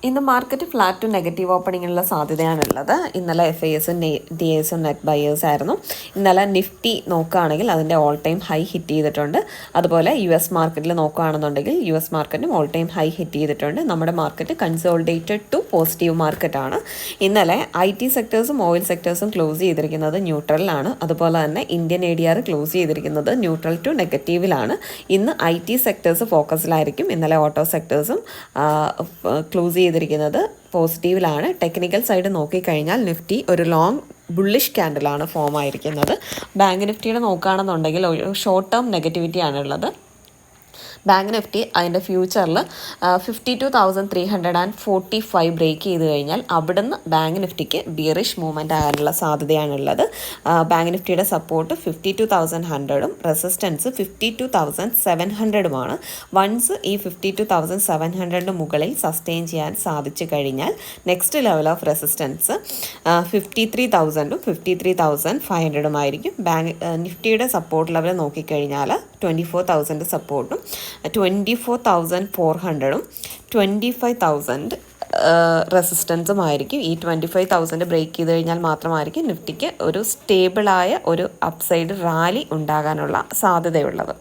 ഇന്ന് market flat to negative ഓപ്പണിങ്ങിനുള്ള സാധ്യതയാണുള്ളത്. ഇന്നലെ FISും DISും net buyers ആയിരുന്നു. ഇന്നലെ നിഫ്റ്റി നോക്കുകയാണെങ്കിൽ അതിൻ്റെ ഓൾ ടൈം ഹൈ ഹിറ്റ് ചെയ്തിട്ടുണ്ട്. അതുപോലെ US മാർക്കറ്റിൽ നോക്കുകയാണെന്നുണ്ടെങ്കിൽ US മാർക്കറ്റും ഓൾ ടൈം ഹൈ ഹിറ്റ് ചെയ്തിട്ടുണ്ട്. നമ്മുടെ മാർക്കറ്റ് കൺസോളിഡേറ്റഡ് ടു പോസിറ്റീവ് മാർക്കറ്റാണ്. ഇന്നലെ IT സെക്ടേഴ്സും ഓയിൽ സെക്ടേഴ്സും ക്ലോസ് ചെയ്തിരിക്കുന്നത് ന്യൂട്രലിലാണ്. അതുപോലെ തന്നെ ഇന്ത്യൻ ADR ക്ലോസ് ചെയ്തിരിക്കുന്നത് ന്യൂട്രൽ ടു നെഗറ്റീവിലാണ്. ഇന്ന് IT സെക്ടേഴ്സ് ഫോക്കസിലായിരിക്കും. ഇന്നലെ ഓട്ടോ സെക്ടേഴ്സും ക്ലോസ് ചെയ്തിരിക്കുന്നത് പോസിറ്റീവിലാണ്. ടെക്നിക്കൽ സൈഡ് നോക്കിക്കഴിഞ്ഞാൽ നിഫ്റ്റി ഒരു ലോങ് ബുള്ളിഷ് ക്യാൻഡിലാണ് ഫോം ആയിരിക്കുന്നത്. ബാങ്ക് നിഫ്റ്റിയുടെ നോക്കുകയാണെന്നുണ്ടെങ്കിൽ ഒരു ഷോർട്ട് ടേം നെഗറ്റിവിറ്റിയാണുള്ളത്. ബാങ്ക് നിഫ്റ്റി അതിൻ്റെ ഫ്യൂച്ചറിൽ 52,345 ബ്രേക്ക് ചെയ്ത് കഴിഞ്ഞാൽ അവിടുന്ന് ബാങ്ക് നിഫ്റ്റിക്ക് ബിയറിഷ് മൂവ്മെൻറ്റ് ആകാനുള്ള സാധ്യതയാണുള്ളത്. ബാങ്ക് നിഫ്റ്റിയുടെ സപ്പോർട്ട് 52,100ഉം റെസിസ്റ്റൻസ് 52,700ഉമാണ്. വൺസ് ഈ 52,700 മുകളിൽ സസ്റ്റെയിൻ ചെയ്യാൻ സാധിച്ചു കഴിഞ്ഞാൽ നെക്സ്റ്റ് ലെവൽ ഓഫ് റെസിസ്റ്റൻസ് 53,000ഉം 53,500ഉം ആയിരിക്കും. ബാങ്ക് നിഫ്റ്റിയുടെ സപ്പോർട്ട് ലെവൽ നോക്കിക്കഴിഞ്ഞാൽ 24,000 സപ്പോർട്ടും 24,400ഉം 25,000 റെസിസ്റ്റൻസും ആയിരിക്കും. ഈ 25,000 ബ്രേക്ക് ചെയ്ത് കഴിഞ്ഞാൽ മാത്രമായിരിക്കും നിഫ്റ്റിക്ക് ഒരു സ്റ്റേബിളായ ഒരു അപ്സൈഡ് റാലി ഉണ്ടാകാനുള്ള സാധ്യതയുള്ളത്.